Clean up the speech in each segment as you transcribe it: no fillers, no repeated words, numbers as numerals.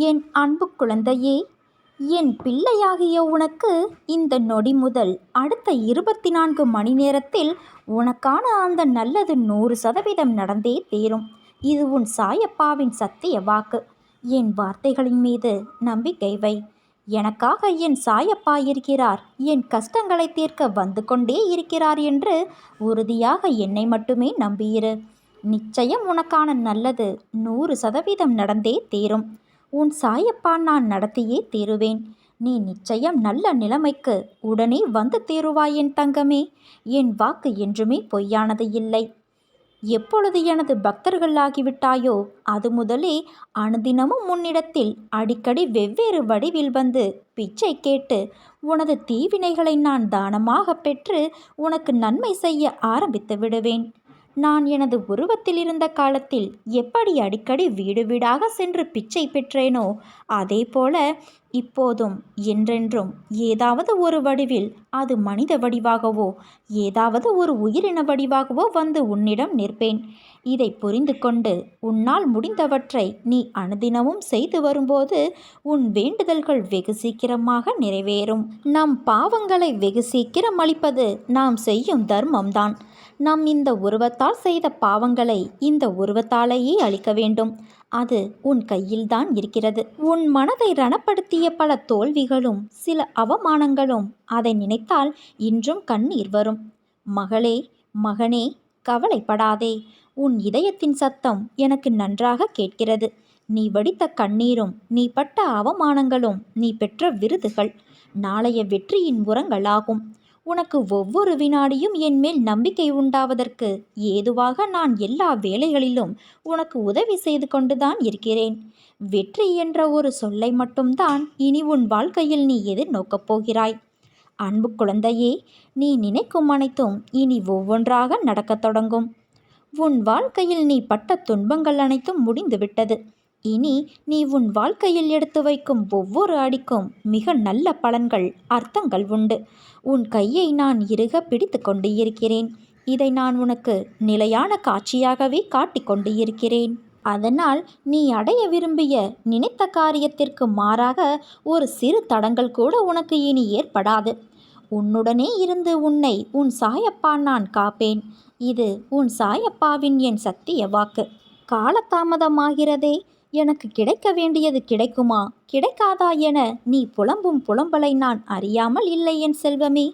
என் அன்பு குழந்தையே, என் பிள்ளையாகிய உனக்கு இந்த நொடி முதல் அடுத்த 24 மணி நேரத்தில் உனக்கான அந்த நல்லது 100% நடந்தே தீரும். இது உன் சாயப்பாவின் சத்திய வாக்கு. என் வார்த்தைகளின் மீது நம்பிக்கை வை. எனக்காக என் சாயப்பா இருக்கிறார், என் கஷ்டங்களை தீர்க்க வந்து கொண்டே இருக்கிறார் என்று உறுதியாக என்னை மட்டுமே நம்பியிரு. நிச்சயம் உனக்கான நல்லது 100% நடந்தே தீரும். உன் சாயப்பா நான் நடத்தியே தீருவேன். நீ நிச்சயம் நல்ல நிலைமைக்கு உடனே வந்து தீருவாய் என் தங்கமே. என் வாக்கு என்றுமே பொய்யானது இல்லை. எப்பொழுது எனது பக்தர்கள் ஆகிவிட்டாயோ அது முதலே அனுதினமும் உன்னிடத்தில் அடிக்கடி வெவ்வேறு வடிவில் வந்து பிச்சை கேட்டு உனது தீவினைகளை நான் தானமாக பெற்று உனக்கு நன்மை செய்ய ஆரம்பித்து விடுவேன். நான் எனது உருவத்தில் இருந்த காலத்தில் எப்படி அடிக்கடி வீடு வீடாக சென்று பிச்சை பெற்றேனோ அதே போல இப்போதும் என்றென்றும் ஏதாவது ஒரு வடிவில், அது மனித வடிவாகவோ ஏதாவது ஒரு உயிரின வடிவாகவோ வந்து உன்னிடம் நிற்பேன். இதை புரிந்து கொண்டு உன்னால் முடிந்தவற்றை நீ அனுதினமும் செய்து வரும்போது உன் வேண்டுதல்கள் வெகு சீக்கிரமாக நிறைவேறும். நம் பாவங்களை வெகு சீக்கிரம் அளிப்பது நாம் செய்யும் தர்மம்தான். நாம் இந்த உருவத்தால் செய்த பாவங்களை இந்த உருவத்தாலேயே அழிக்க வேண்டும். அது உன் கையில்தான் இருக்கிறது. உன் மனதை ரணப்படுத்திய பல தோல்விகளும் சில அவமானங்களும், அதை நினைத்தால் இன்றும் கண்ணீர் வரும். மகளே, மகனே, கவலைப்படாதே. உன் இதயத்தின் சத்தம் எனக்கு நன்றாக கேட்கிறது. நீ வடித்த கண்ணீரும் நீ பட்ட அவமானங்களும் நீ பெற்ற விருதுகள் நாளைய வெற்றியின் உரங்களாகும். உனக்கு ஒவ்வொரு வினாடியும் என் மேல் நம்பிக்கை உண்டாவதற்கு ஏதுவாக நான் எல்லா வேளைகளிலும் உனக்கு உதவி செய்து கொண்டுதான் இருக்கிறேன். வெற்றி என்ற ஒரு சொல்லை மட்டும்தான் இனி உன் வாழ்க்கையில் நீ எதிர்நோக்கப் போகிறாய். அன்பு குழந்தையே, நீ நினைக்கும் அனைத்தும் இனி ஒவ்வொன்றாக நடக்கத் தொடங்கும். உன் வாழ்க்கையில் நீ பட்ட துன்பங்கள் அனைத்தும் முடிந்துவிட்டது. இனி நீ உன் வாழ்க்கையில் எடுத்து வைக்கும் ஒவ்வொரு அடிக்கும் மிக நல்ல பலன்கள், அர்த்தங்கள் உண்டு. உன் கையை நான் இறுக பிடித்து கொண்டு இருக்கிறேன். இதை நான் உனக்கு நிலையான காட்சியாகவே காட்டிக் கொண்டு இருக்கிறேன். அதனால் நீ அடைய விரும்பிய நினைத்த காரியத்திற்கு மாறாக ஒரு சிறு தடங்கள் கூட உனக்கு இனி ஏற்படாது. உன்னுடனே இருந்து உன்னை உன் சாயப்பா நான் காப்பேன். இது உன் சாயப்பாவின் என் சத்திய வாக்கு. காலதாமதமாகிறதே, எனக்கு கிடைக்க வேண்டியது கிடைக்குமா கிடைக்காதா என நீ புலம்பும் புலம்பலை நான் அறியாமல் இல்லை என் செல்வமே.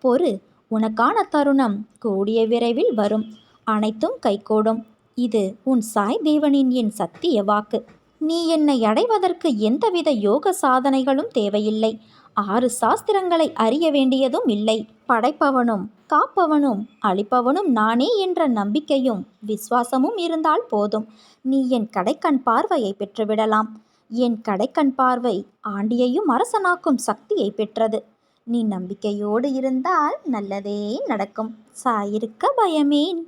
பொறு, உனக்கான தருணம் கூடிய விரைவில் வரும். அனைத்தும் கைகூடும். இது உன் சாய் தேவனின் என் சத்திய வாக்கு. நீ என்னை அடைவதற்கு எந்தவித யோக சாதனைகளும் தேவையில்லை. 6 சாஸ்திரங்களை அறிய வேண்டியதும் இல்லை. படைப்பவனும் காப்பவனும் அழிப்பவனும் நானே என்ற நம்பிக்கையும் விசுவாசமும் இருந்தால் போதும். நீ என் கடைக்கண் பார்வையை பெற்றுவிடலாம். என் கடைக்கண் பார்வை ஆண்டியையும் அரசனாக்கும் சக்தியை பெற்றது. நீ நம்பிக்கையோடு இருந்தால் நல்லதே நடக்கும். சாயிருக்க பயமேன்.